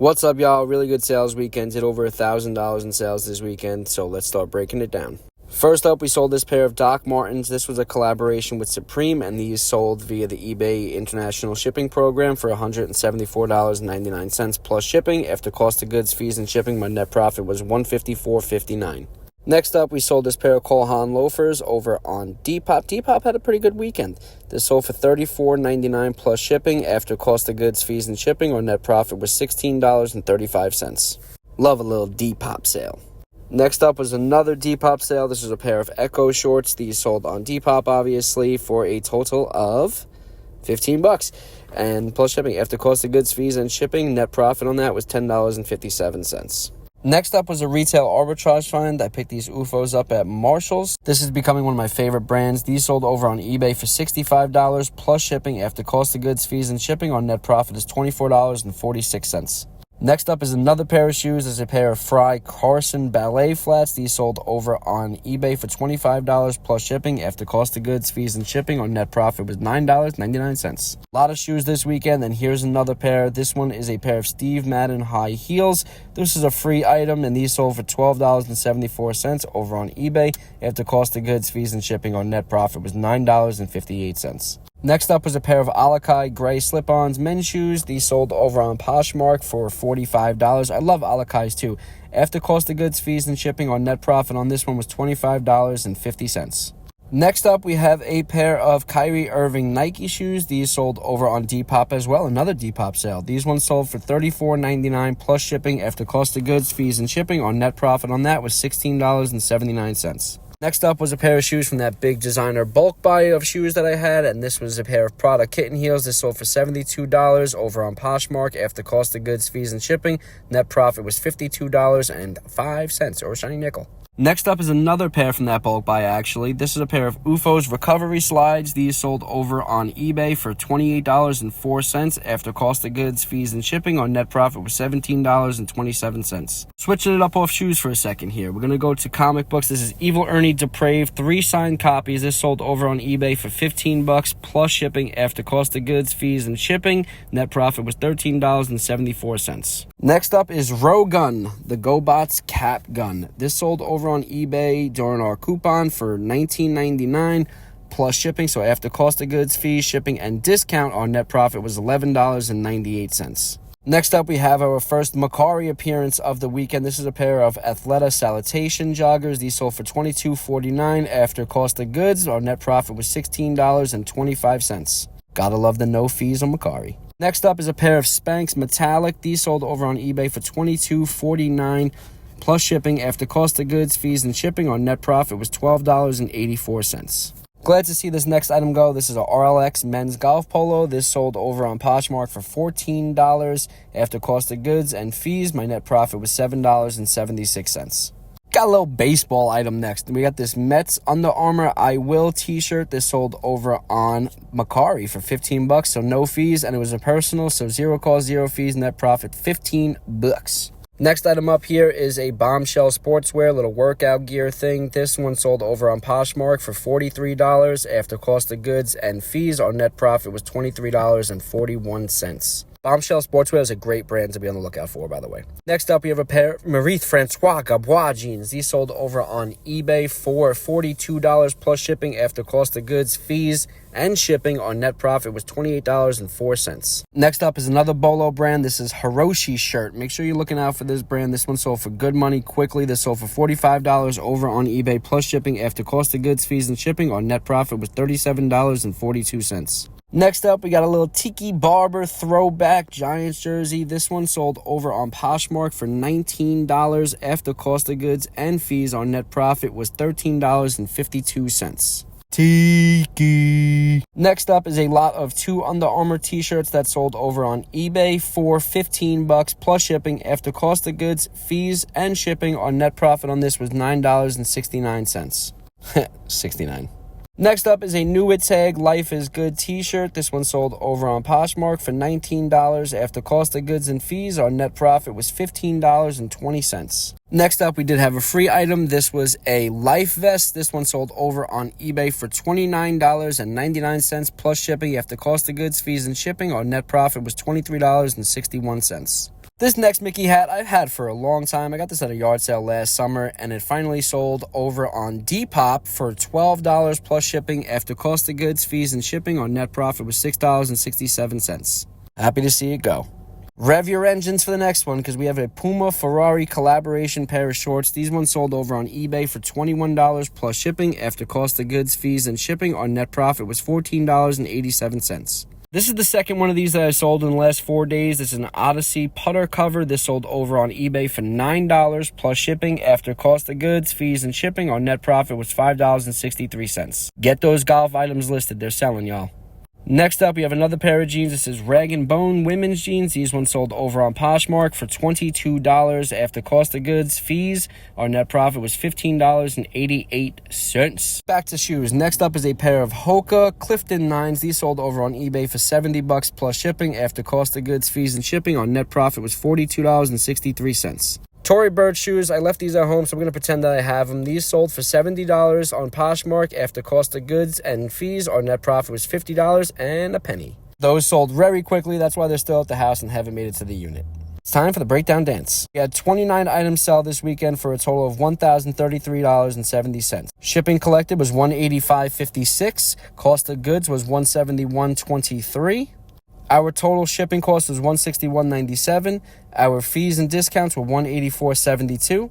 What's up, y'all? Really good sales weekend. Did over $1,000 in sales this weekend, so let's start breaking it down. First up, we sold this pair of Doc Martens. This was a collaboration with Supreme, and these sold via the eBay international shipping program for $174.99 plus shipping. After cost of goods, fees, and shipping, my net profit was $154.59. Next up, we sold this pair of Cole Haan loafers over on Depop. Depop had a pretty good weekend. This sold for $34.99 plus shipping. After cost of goods, fees, and shipping, our net profit was $16.35. Love a little Depop sale. Next up was another Depop sale. This was a pair of Echo shorts. These sold on Depop, obviously, for a total of $15. And plus shipping, after cost of goods, fees, and shipping, net profit on that was $10.57. Next up was a retail arbitrage find. I picked these UFOs up at Marshall's. This is becoming one of my favorite brands. These sold over on eBay for $65 plus shipping. After cost of goods, fees, and shipping, our net profit is $24.46. Next up is another pair of shoes. There's a pair of Fry Carson ballet flats. These sold over on eBay for $25 plus shipping. After cost of goods, fees, and shipping, our net profit was $9.99. A lot of shoes this weekend, and here's another pair. This one is a pair of Steve Madden high heels. This is a free item, and these sold for $12.74 over on eBay. After cost of goods, fees, and shipping, our net profit was $9.58. Next up was a pair of Alakai gray slip-ons men's shoes. These sold over on Poshmark for $45. I love Alakais too. After cost of goods, fees, and shipping, our net profit on this one was $25.50. Next up, we have a pair of Kyrie Irving Nike shoes. These sold over on Depop as well. Another Depop sale. These ones sold for $34.99 plus shipping. After cost of goods, fees, and shipping, our net profit on that was $16.79. Next up was a pair of shoes from that big designer bulk buy of shoes that I had, and this was a pair of Prada kitten heels. This sold for $72 over on Poshmark. After cost of goods, fees, and shipping, net profit was $52.05, or a shiny nickel. Next up is another pair from that bulk buy, actually. This is a pair of UFOs recovery slides. These sold over on eBay for $28.04. After cost of goods, fees, and shipping, our net profit was $17.27. Switching it up off shoes for a second here. We're going to go to comic books. This is Evil Ernie Depraved, 3 signed copies. This sold over on eBay for $15 plus shipping. After cost of goods, fees, and shipping, net profit was $13.74. Next up is Rogun, the GoBots Cap Gun. This sold over on eBay during our coupon for $19.99 plus shipping. So after cost of goods, fees, shipping, and discount, our net profit was $11.98. Next up, we have our first Mercari appearance of the weekend. This is a pair of Athleta Salutation joggers. These sold for $22.49. After cost of goods, our net profit was $16.25. Gotta love the no fees on Mercari. Next up is a pair of Spanx Metallic. These sold over on eBay for $22.49 plus shipping. After cost of goods, fees, and shipping, our net profit was $12.84. Glad to see this next item go. This is a RLX men's golf polo. This sold over on Poshmark for $14. After cost of goods and fees, my net profit was $7.76. Got a little baseball item next. We got this Mets Under Armour I Will t-shirt. This sold over on Mercari for $15, so no fees, and it was a personal, so zero cost, zero fees, net profit $15. Next item up here is a Bombshell sportswear, little workout gear thing. This one sold over on Poshmark for $43. After cost of goods and fees, our net profit was $23.41. Bombshell Sportswear is a great brand to be on the lookout for, by the way. Next up, we have a pair of Marith Francois Gabois jeans. These sold over on eBay for $42 plus shipping. After cost of goods, fees, and shipping, our net profit was $28.04. Next up is another Bolo brand. This is Hiroshi shirt. Make sure you're looking out for this brand. This one sold for good money quickly. This sold for $45 over on eBay plus shipping. After cost of goods, fees, and shipping, our net profit was $37.42. Next up, we got a little Tiki Barber throwback Giants jersey. This one sold over on Poshmark for $19. After cost of goods and fees, our net profit was $13.52. Tiki. Next up is a lot of 2 Under Armour t-shirts that sold over on eBay for $15 plus shipping. After cost of goods, fees, and shipping, our net profit on this was $9.69. 69. Next up is a New Tag Life is Good t-shirt. This one sold over on Poshmark for $19. After cost of goods and fees, our net profit was $15.20. Next up, we did have a free item. This was a life vest. This one sold over on eBay for $29.99 plus shipping. After cost of goods, fees, and shipping, our net profit was $23.61. This next Mickey hat I've had for a long time. I got this at a yard sale last summer, and it finally sold over on Depop for $12 plus shipping. After cost of goods, fees, and shipping, our net profit was $6.67. Happy to see it go. Rev your engines for the next one, because we have a Puma Ferrari collaboration pair of shorts. These ones sold over on eBay for $21 plus shipping. After cost of goods, fees, and shipping, our net profit was $14.87. This is the second one of these that I sold in the last 4 days. This is an Odyssey putter cover. This sold over on eBay for $9 plus shipping. After cost of goods, fees, and shipping, our net profit was $5.63. Get those golf items listed. They're selling, y'all. Next up, we have another pair of jeans. This is Rag & Bone women's jeans. These ones sold over on Poshmark for $22. After cost of goods, fees, our net profit was $15.88. Back to shoes. Next up is a pair of Hoka Clifton 9s. These sold over on eBay for $70 plus shipping. After cost of goods, fees, and shipping, our net profit was $42.63. Tory Burch shoes, I left these at home, so I'm going to pretend that I have them. These sold for $70 on Poshmark. After cost of goods and fees, our net profit was $50 and a penny. Those sold very quickly. That's why they're still at the house and haven't made it to the unit. It's time for the breakdown dance. We had 29 items sell this weekend for a total of $1,033.70. Shipping collected was $185.56. Cost of goods was $171.23. Our total shipping cost was $161.97. Our fees and discounts were $184.72.